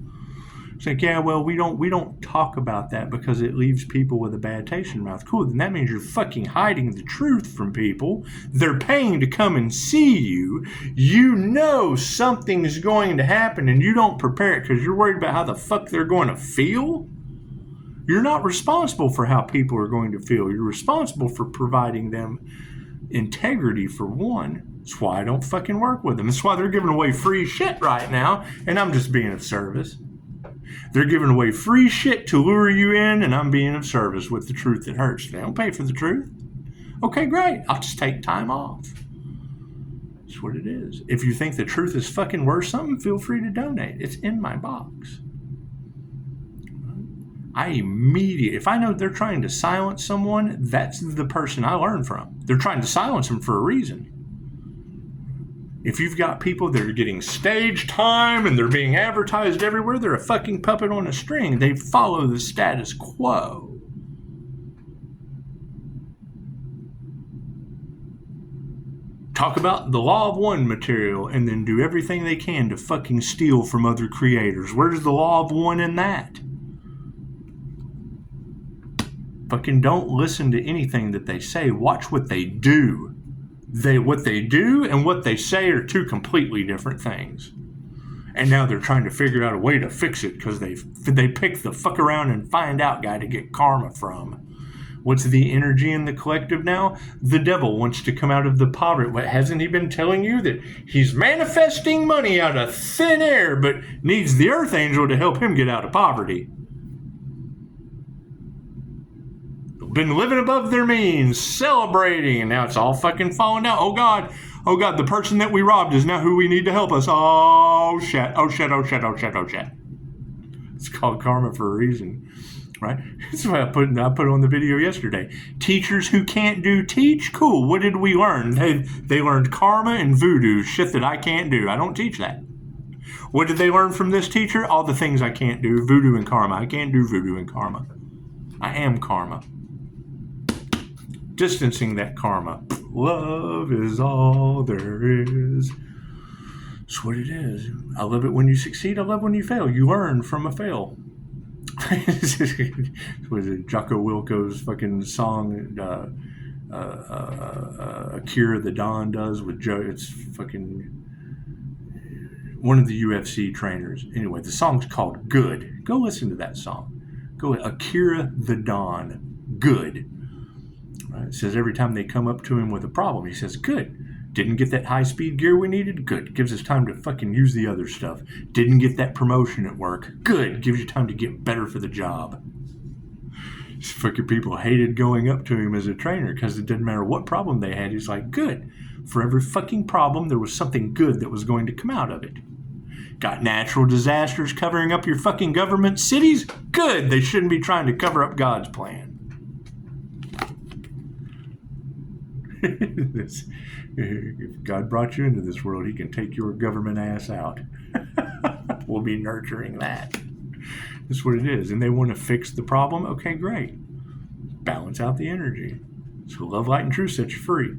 It's like, yeah, well, we don't talk about that because it leaves people with a bad taste in their mouth. Cool, then that means you're fucking hiding the truth from people. They're paying to come and see you. You know something's going to happen and you don't prepare it because you're worried about how the fuck they're going to feel. You're not responsible for how people are going to feel. You're responsible for providing them integrity, for one. That's why I don't fucking work with them. That's why they're giving away free shit right now, and I'm just being of service. They're giving away free shit to lure you in, and I'm being of service with the truth that hurts. They don't pay for the truth. Okay, great. I'll just take time off. That's what it is. If you think the truth is fucking worth something, feel free to donate. It's in my box. If I know they're trying to silence someone, that's the person I learn from. They're trying to silence them for a reason. If you've got people that are getting stage time and they're being advertised everywhere, they're a fucking puppet on a string. They follow the status quo. Talk about the law of one material and then do everything they can to fucking steal from other creators. Where's the law of one in that? Fucking don't listen to anything that they say. Watch what they do. What they do and what they say are two completely different things. And now they're trying to figure out a way to fix it because they pick the fuck around and find out guy to get karma from. What's the energy in the collective now? The devil wants to come out of the poverty. What, hasn't he been telling you that he's manifesting money out of thin air but needs the earth angel to help him get out of poverty? Been living above their means, celebrating, and now it's all fucking falling down. Oh God, the person that we robbed is now who we need to help us. Oh shit. It's called karma for a reason, right? That's what I put on the video yesterday. Teachers who can't teach, cool. What did we learn? They learned karma and voodoo, shit that I can't do. I don't teach that. What did they learn from this teacher? All the things I can't do, voodoo and karma. I can't do voodoo and karma. I am karma. Distancing that karma. Love is all there is. That's what it is. I love it when you succeed. I love when you fail. You learn from a fail. Was it Jocko Wilco's fucking song, Akira the Don does with Joe? It's fucking one of the UFC trainers. Anyway, the song's called Good. Go listen to that song. Go Akira the Don. Good. It says every time they come up to him with a problem, he says, good. Didn't get that high-speed gear we needed? Good. Gives us time to fucking use the other stuff. Didn't get that promotion at work? Good. Gives you time to get better for the job. These fucking people hated going up to him as a trainer because it didn't matter what problem they had. He's like, good. For every fucking problem, there was something good that was going to come out of it. Got natural disasters covering up your fucking government cities? Good. They shouldn't be trying to cover up God's plan. If God brought you into this world, he can take your government ass out. We'll be nurturing that. That's what it is. And they want to fix the problem? Okay, great. Balance out the energy. So love, light, and truth set you free.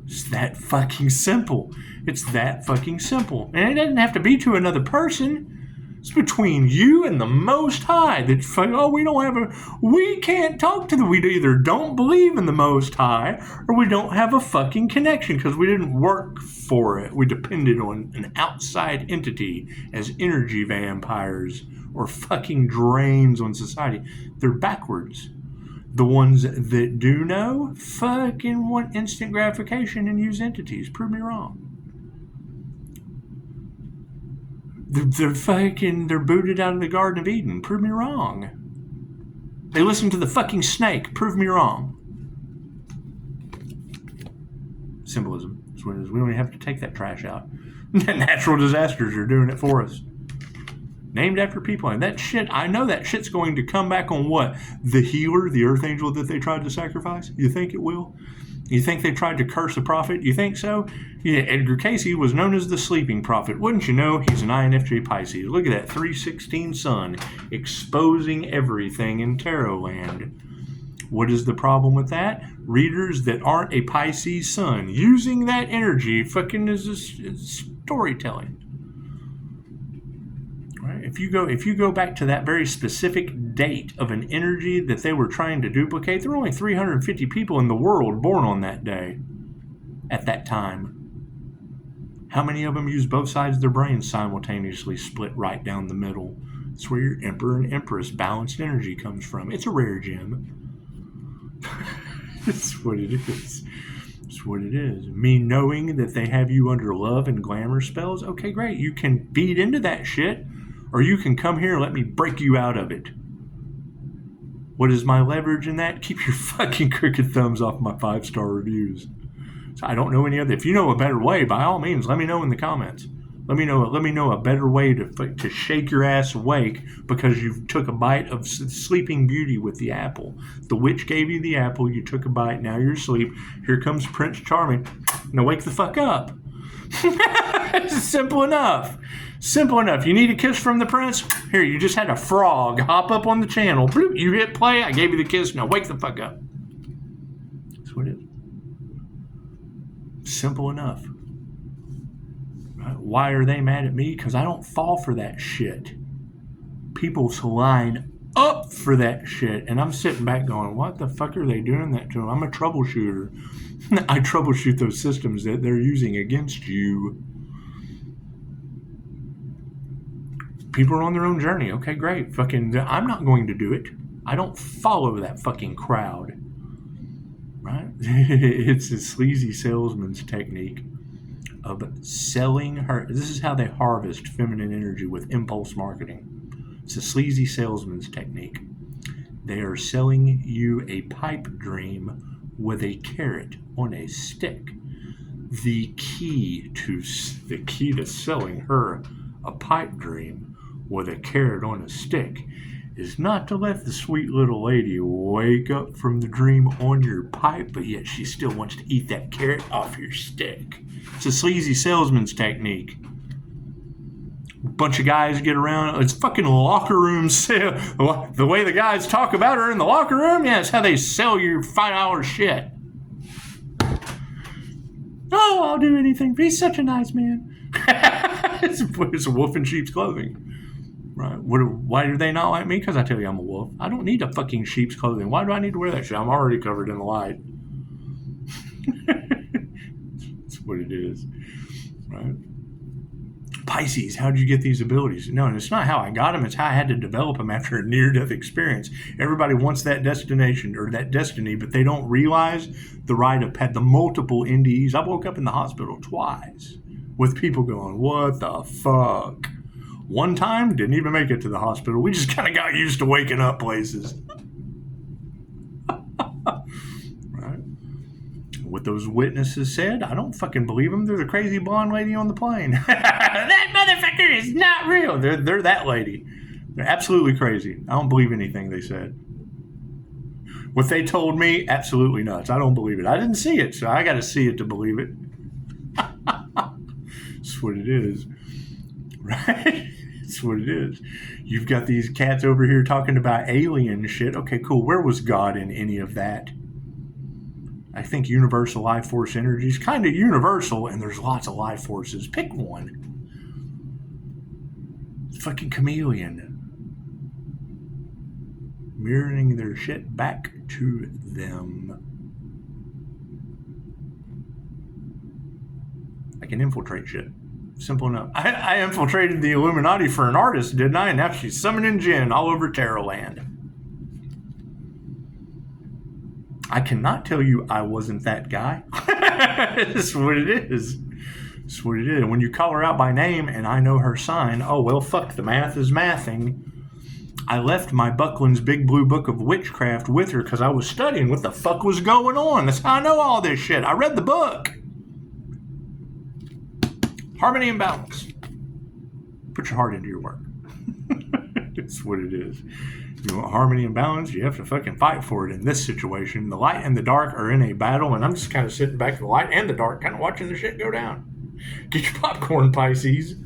It's that fucking simple. It's that fucking simple. And it doesn't have to be to another person. It's between you and the Most High. We can't talk to them. We either don't believe in the Most High or we don't have a fucking connection because we didn't work for it. We depended on an outside entity as energy vampires or fucking drains on society. They're backwards. The ones that do know fucking want instant gratification and use entities. Prove me wrong. They're booted out of the Garden of Eden. Prove me wrong. They listen to the fucking snake. Prove me wrong. Symbolism. That's what it is. We don't even have to take that trash out. Natural disasters are doing it for us. Named after people. And that shit, I know that shit's going to come back on what? The healer, the earth angel that they tried to sacrifice? You think it will? You think they tried to curse a prophet? You think so? Yeah, Edgar Cayce was known as the sleeping prophet. Wouldn't you know? He's an INFJ Pisces. Look at that 316 sun exposing everything in tarot land. What is the problem with that? Readers that aren't a Pisces sun using that energy fucking is storytelling. Right? If you go back to that very specific date of an energy that they were trying to duplicate, there were only 350 people in the world born on that day at that time. How many of them use both sides of their brains simultaneously split right down the middle? That's where your Emperor and Empress balanced energy comes from. It's a rare gem. That's what it is. That's what it is. Me knowing that they have you under love and glamour spells, okay, great. You can feed into that shit, or you can come here and let me break you out of it. What is my leverage in that? Keep your fucking crooked thumbs off my 5-star reviews. So I don't know any other. If you know a better way, by all means, let me know in the comments. Let me know a better way to shake your ass awake because you took a bite of Sleeping Beauty with the apple. The witch gave you the apple. You took a bite. Now you're asleep. Here comes Prince Charming. Now wake the fuck up. It's simple enough. Simple enough. You need a kiss from the prince? Here, you just had a frog hop up on the channel. Bloop, you hit play. I gave you the kiss. Now wake the fuck up. That's what it is. Simple enough. Why are they mad at me? Because I don't fall for that shit. People line up for that shit. And I'm sitting back going, what the fuck are they doing that to them? I'm a troubleshooter. I troubleshoot those systems that they're using against you. People are on their own journey. Okay, great. Fucking, I'm not going to do it. I don't follow that fucking crowd. Right? It's a sleazy salesman's technique of selling her. This is how they harvest feminine energy with impulse marketing. It's a sleazy salesman's technique. They are selling you a pipe dream with a carrot on a stick. The key to selling her a pipe dream with a carrot on a stick is not to let the sweet little lady wake up from the dream on your pipe, but yet she still wants to eat that carrot off your stick. It's a sleazy salesman's technique. A bunch of guys get around. It's fucking locker room sale. The way the guys talk about her in the locker room, yeah, it's how they sell your $5 shit. Oh, I'll do anything. He's such a nice man. It's a wolf in sheep's clothing. Right? Why do they not like me? Because I tell you I'm a wolf. I don't need a fucking sheep's clothing. Why do I need to wear that shit? I'm already covered in the light. That's what it is. Right? Pisces, how did you get these abilities? No, it's not how I got them. It's how I had to develop them after a near-death experience. Everybody wants that destination or that destiny, but they don't realize the ride up had the multiple NDEs. I woke up in the hospital twice with people going, what the fuck? One time, didn't even make it to the hospital. We just kind of got used to waking up places. Right? What those witnesses said, I don't fucking believe them. They're the crazy blonde lady on the plane. That motherfucker is not real. They're that lady. They're absolutely crazy. I don't believe anything they said. What they told me, absolutely nuts. I don't believe it. I didn't see it, so I got to see it to believe it. That's what it is. Right? That's what it is. You've got these cats over here talking about alien shit. Okay, cool. Where was God in any of that? I think universal life force energy is kind of universal, and there's lots of life forces. Pick one. Fucking chameleon. Mirroring their shit back to them. I can infiltrate shit. Simple enough. I infiltrated the Illuminati for an artist, didn't I? And now she's summoning Jinn all over Tarotland. I cannot tell you I wasn't that guy. That's what it is. That's what it is. And when you call her out by name and I know her sign, oh, well, fuck, the math is mathing. I left my Buckland's Big Blue Book of Witchcraft with her because I was studying what the fuck was going on. That's how I know all this shit. I read the book. Harmony and balance. Put your heart into your work. That's what it is. You want harmony and balance, you have to fucking fight for it in this situation. The light and the dark are in a battle, and I'm just kind of sitting back in the light and the dark, kind of watching the shit go down. Get your popcorn, Pisces.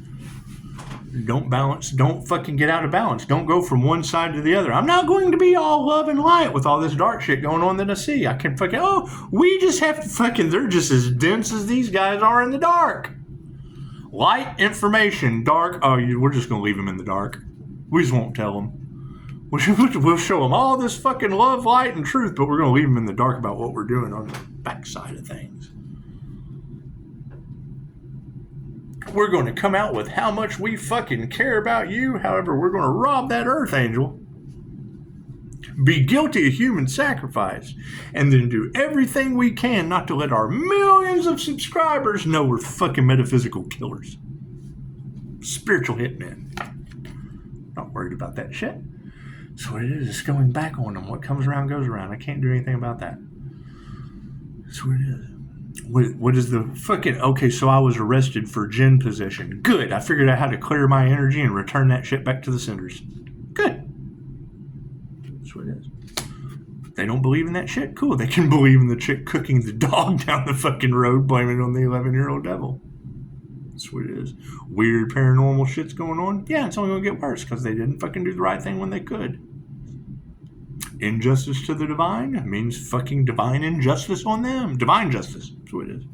Don't balance. Don't fucking get out of balance. Don't go from one side to the other. I'm not going to be all love and light with all this dark shit going on that I see. I can fucking, we just have to fucking, they're just as dense as these guys are in the dark. Light, information, dark. Oh, we're just going to leave them in the dark. We just won't tell them. We'll show them all this fucking love, light, and truth, but we're going to leave them in the dark about what we're doing on the backside of things. We're going to come out with how much we fucking care about you. However, we're going to rob that Earth Angel, be guilty of human sacrifice, and then do everything we can not to let our millions of subscribers know we're fucking metaphysical killers. Spiritual hitmen. Not worried about that shit. That's what it is. It's going back on them. What comes around goes around. I can't do anything about that. That's what it is. What is the fucking... Okay, so I was arrested for Jinn possession. Good. I figured out how to clear my energy and return that shit back to the cinders. Good. That's what it is. They don't believe in that shit? Cool. They can believe in the chick cooking the dog down the fucking road, blaming it on the 11-year-old devil. That's what it is. Weird paranormal shit's going on? Yeah, it's only going to get worse because they didn't fucking do the right thing when they could. Injustice to the divine means fucking divine injustice on them. Divine justice. That's what it is.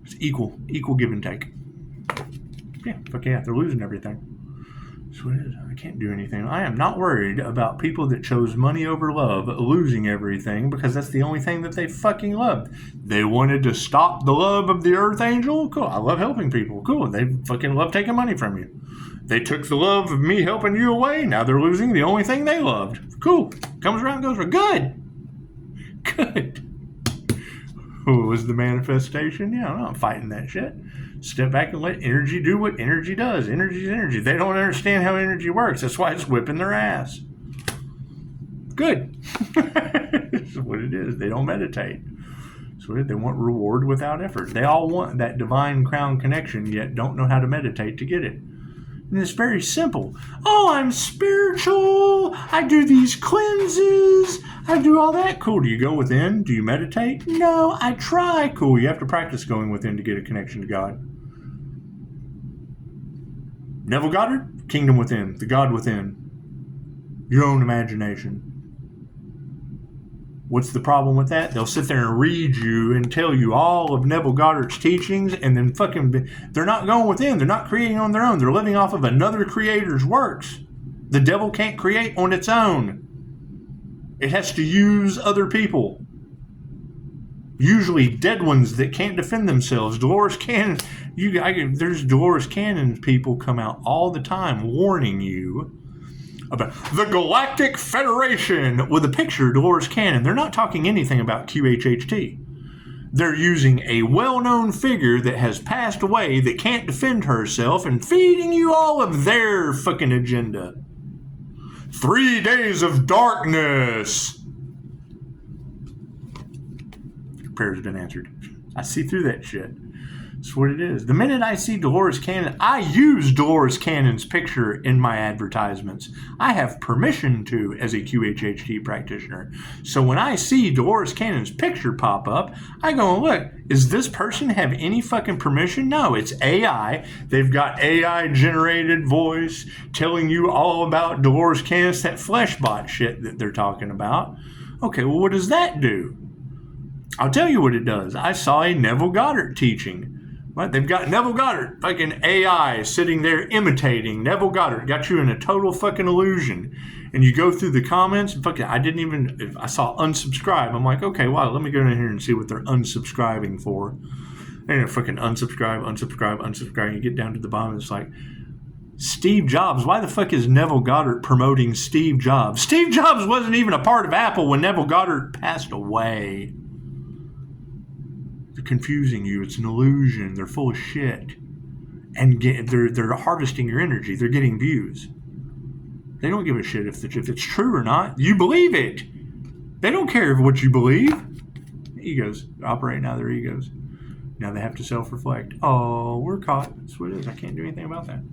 It's equal give and take. Yeah, fuck yeah, they're losing everything. That's what it is. I can't do anything. I am not worried about people that chose money over love losing everything because that's the only thing that they fucking loved. They wanted to stop the love of the Earth Angel? Cool. I love helping people. Cool. They fucking love taking money from you. They took the love of me helping you away. Now they're losing the only thing they loved. Cool. Comes around, goes around. Good. What was the manifestation? Yeah, I'm not fighting that shit. Step back and let energy do what energy does. Energy is energy. They don't understand how energy works. That's why it's whipping their ass. Good. That's what it is. They don't meditate. So they want reward without effort. They all want that divine crown connection, yet don't know how to meditate to get it. And it's very simple. Oh, I'm spiritual. I do these cleanses. I do all that. Cool. Do you go within? Do you meditate? No, I try. Cool. You have to practice going within to get a connection to God. Neville Goddard, Kingdom Within, the God Within. Your own imagination. What's the problem with that? They'll sit there and read you and tell you all of Neville Goddard's teachings, and then fucking, they're not going within. They're not creating on their own. They're living off of another creator's works. The devil can't create on its own. It has to use other people. Usually dead ones that can't defend themselves. Dolores Cannon, there's Dolores Cannon people come out all the time warning you about the Galactic Federation with a picture of Dolores Cannon. They're not talking anything about QHHT. They're using a well-known figure that has passed away that can't defend herself and feeding you all of their fucking agenda. 3 days of darkness. Your prayer's been answered. I see through that shit. That's what it is. The minute I see Dolores Cannon, I use Dolores Cannon's picture in my advertisements. I have permission to as a QHHT practitioner. So when I see Dolores Cannon's picture pop up, I go, look, does this person have any fucking permission? No, it's AI. They've got AI generated voice telling you all about Dolores Cannon, that fleshbot shit that they're talking about. Okay, well, what does that do? I'll tell you what it does. I saw a Neville Goddard teaching. What? They've got Neville Goddard, fucking AI, sitting there imitating Neville Goddard. Got you in a total fucking illusion. And you go through the comments, and fucking, I saw unsubscribe. I'm like, okay, wow, let me go in here and see what they're unsubscribing for. And fucking unsubscribe. You get down to the bottom, and it's like, Steve Jobs. Why the fuck is Neville Goddard promoting Steve Jobs? Steve Jobs wasn't even a part of Apple when Neville Goddard passed away. They're confusing you. It's an illusion. They're full of shit. And they're harvesting your energy. They're getting views. They don't give a shit if it's true or not. You believe it. They don't care what you believe. Egos. They're operating out of their egos. Now they have to self-reflect. Oh, we're caught. That's what it is. I can't do anything about that.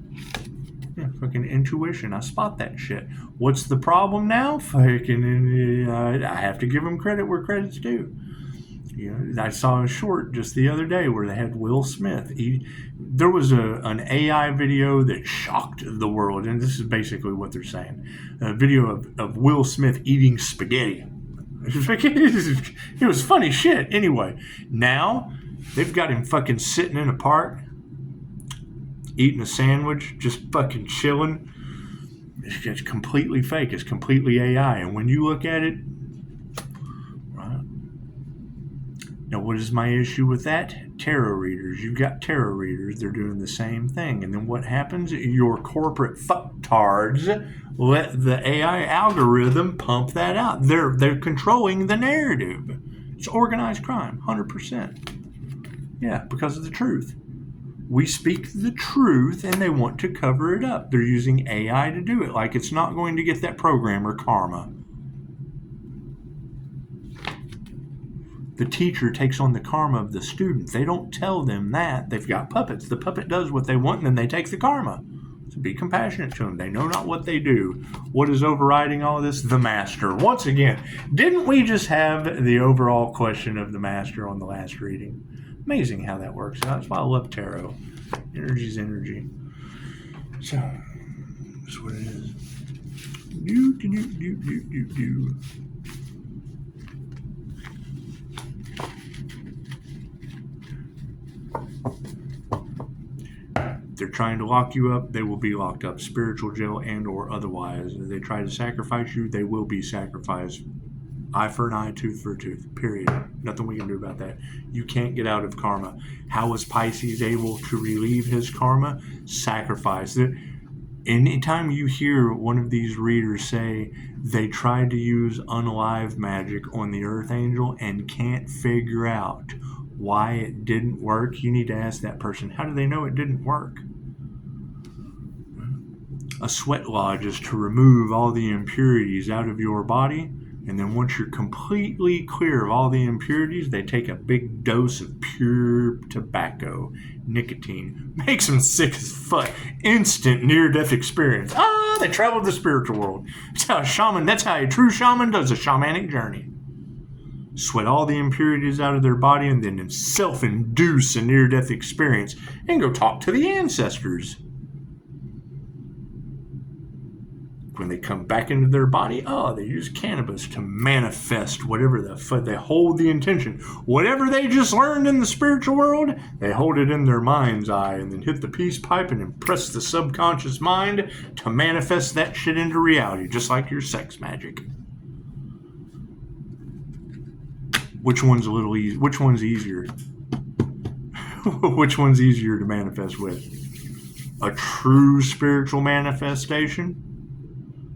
Yeah, fucking intuition. I spot that shit. What's the problem now? Fucking, I have to give them credit where credit's due. You know, I saw a short just the other day where they had Will Smith. There was an AI video that shocked the world, and this is basically what they're saying. A video of Will Smith eating spaghetti. It was funny shit. Anyway, now they've got him fucking sitting in a park, eating a sandwich, just fucking chilling. It's completely fake. It's completely AI. And when you look at it, right? Now, what is my issue with that? Tarot readers. You've got tarot readers. They're doing the same thing. And then what happens? Your corporate fucktards let the AI algorithm pump that out. They're controlling the narrative. It's organized crime, 100%. Yeah, because of the truth. We speak the truth and they want to cover it up. They're using AI to do it. Like it's not going to get that programmer karma. The teacher takes on the karma of the student. They don't tell them that. They've got puppets. The puppet does what they want and then they take the karma. So be compassionate to them. They know not what they do. What is overriding all of this? The master. Once again, didn't we just have the overall question of the master on the last reading? Amazing how that works out. That's why I love tarot. Energy's energy. So, that's what it is. Do. They're trying to lock you up, they will be locked up. Spiritual jail and or otherwise. If they try to sacrifice you, they will be sacrificed. Eye for an eye, tooth for a tooth. Period. Nothing we can do about that. You can't get out of karma. How was Pisces able to relieve his karma? Sacrifice. Anytime you hear one of these readers say they tried to use unalive magic on the Earth Angel and can't figure out why it didn't work, you need to ask that person, how do they know it didn't work? A sweat lodge is to remove all the impurities out of your body, and then once you're completely clear of all the impurities, they take a big dose of pure tobacco, nicotine. Makes them sick as fuck. Instant near-death experience. They traveled the spiritual world. That's how a true shaman does a shamanic journey. Sweat all the impurities out of their body and then self-induce a near-death experience and go talk to the ancestors. When they come back into their body, they use cannabis to manifest whatever the fuck. They hold the intention. Whatever they just learned in the spiritual world, they hold it in their mind's eye and then hit the peace pipe and impress the subconscious mind to manifest that shit into reality, just like your sex magic. Which one's a little easy? Which one's easier? Which one's easier to manifest with? A true spiritual manifestation?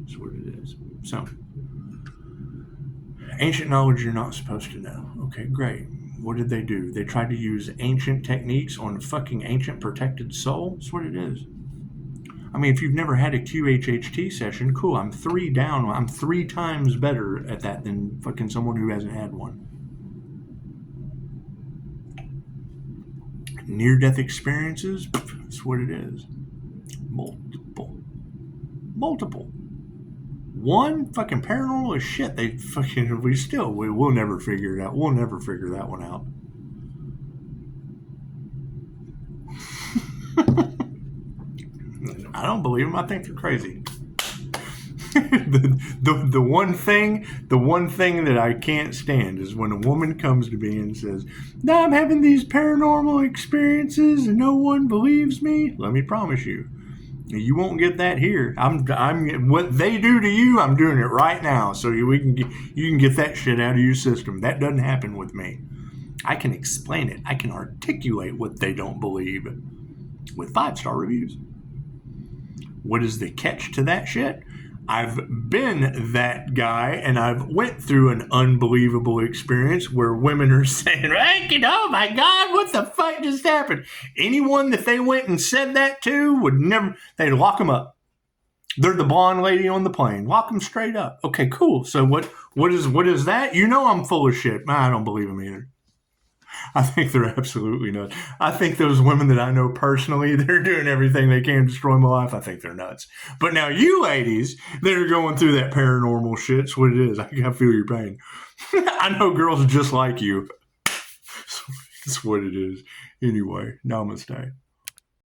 That's what it is. So, ancient knowledge you're not supposed to know. Okay, great. What did they do? They tried to use ancient techniques on a fucking ancient protected soul? That's what it is. I mean, if you've never had a QHHT session, cool. I'm 3 down. I'm 3 times better at that than fucking someone who hasn't had one. Near-death experiences, that's what it is. Multiple. One fucking paranormal is shit. We'll never figure it out. We'll never figure that one out. I don't believe them. I think they're crazy. The one thing that I can't stand is when a woman comes to me and says, "No, I'm having these paranormal experiences and no one believes me." Let me promise you, you won't get that here. I'm what they do to you, I'm doing it right now, so you can get that shit out of your system. That doesn't happen with me. I can explain it. I can articulate what they don't believe with 5-star reviews. What is the catch to that shit? I've been that guy, and I've went through an unbelievable experience where women are saying, "Oh my God, what the fuck just happened?" Anyone that they went and said that to they'd lock them up. They're the blonde lady on the plane. Lock them straight up. Okay, cool. So what is that? You know I'm full of shit. I don't believe them either. I think they're absolutely nuts. I think those women that I know personally, they're doing everything they can to destroy my life. I think they're nuts. But now you ladies that are going through that paranormal shit, it's what it is. I feel your pain. I know girls just like you. That's what it is. Anyway, namaste.